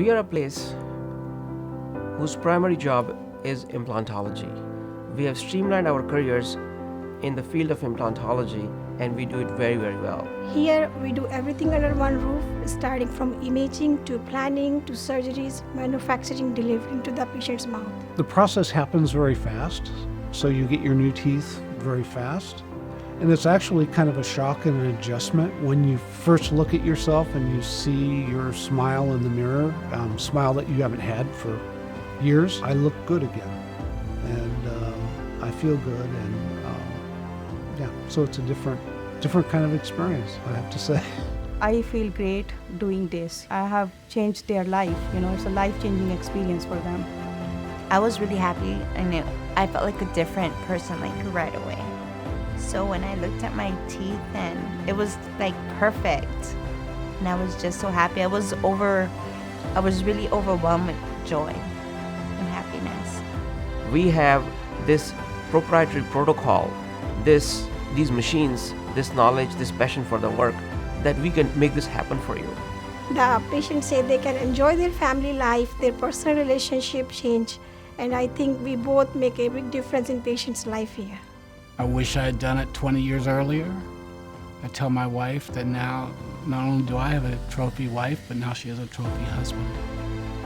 We are a place whose primary job is implantology. We have streamlined our careers in the field of implantology, and we do it very, very well. Here we do everything under one roof, starting from imaging to planning to surgeries, manufacturing, delivering to the patient's mouth. The process happens very fast, so you get your new teeth very fast. And it's actually kind of a shock and an adjustment when you first look at yourself and you see your smile in the mirror, smile that you haven't had for years. I look good again, and I feel good, and so it's a different kind of experience, I have to say. I feel great doing this. I have changed their life, it's a life-changing experience for them. I was really happy, and I felt like a different person right away. So when I looked at my teeth, and it was perfect, and I was just so happy. I was really overwhelmed with joy and happiness. We have this proprietary protocol, these machines, this knowledge, this passion for the work, that we can make this happen for you. The patients say they can enjoy their family life, their personal relationship change, and I think we both make a big difference in patients' life here. I wish I had done it 20 years earlier. I tell my wife that now not only do I have a trophy wife, but now she has a trophy husband.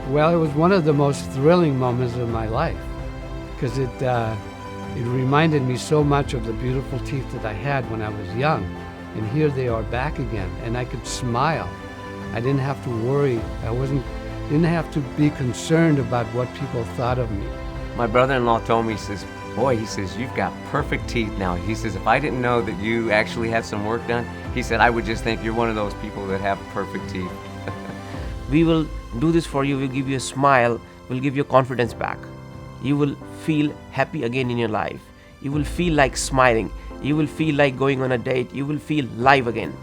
Well, it was one of the most thrilling moments of my life because it reminded me so much of the beautiful teeth that I had when I was young. And here they are back again, and I could smile. I didn't have to worry. Didn't have to be concerned about what people thought of me. My brother-in-law told me, he says, boy, he says, you've got perfect teeth now. He says, if I didn't know that you actually had some work done, he said, I would just think you're one of those people that have perfect teeth. We will do this for you. We'll give you a smile. We'll give you confidence back. You will feel happy again in your life. You will feel like smiling. You will feel like going on a date. You will feel live again.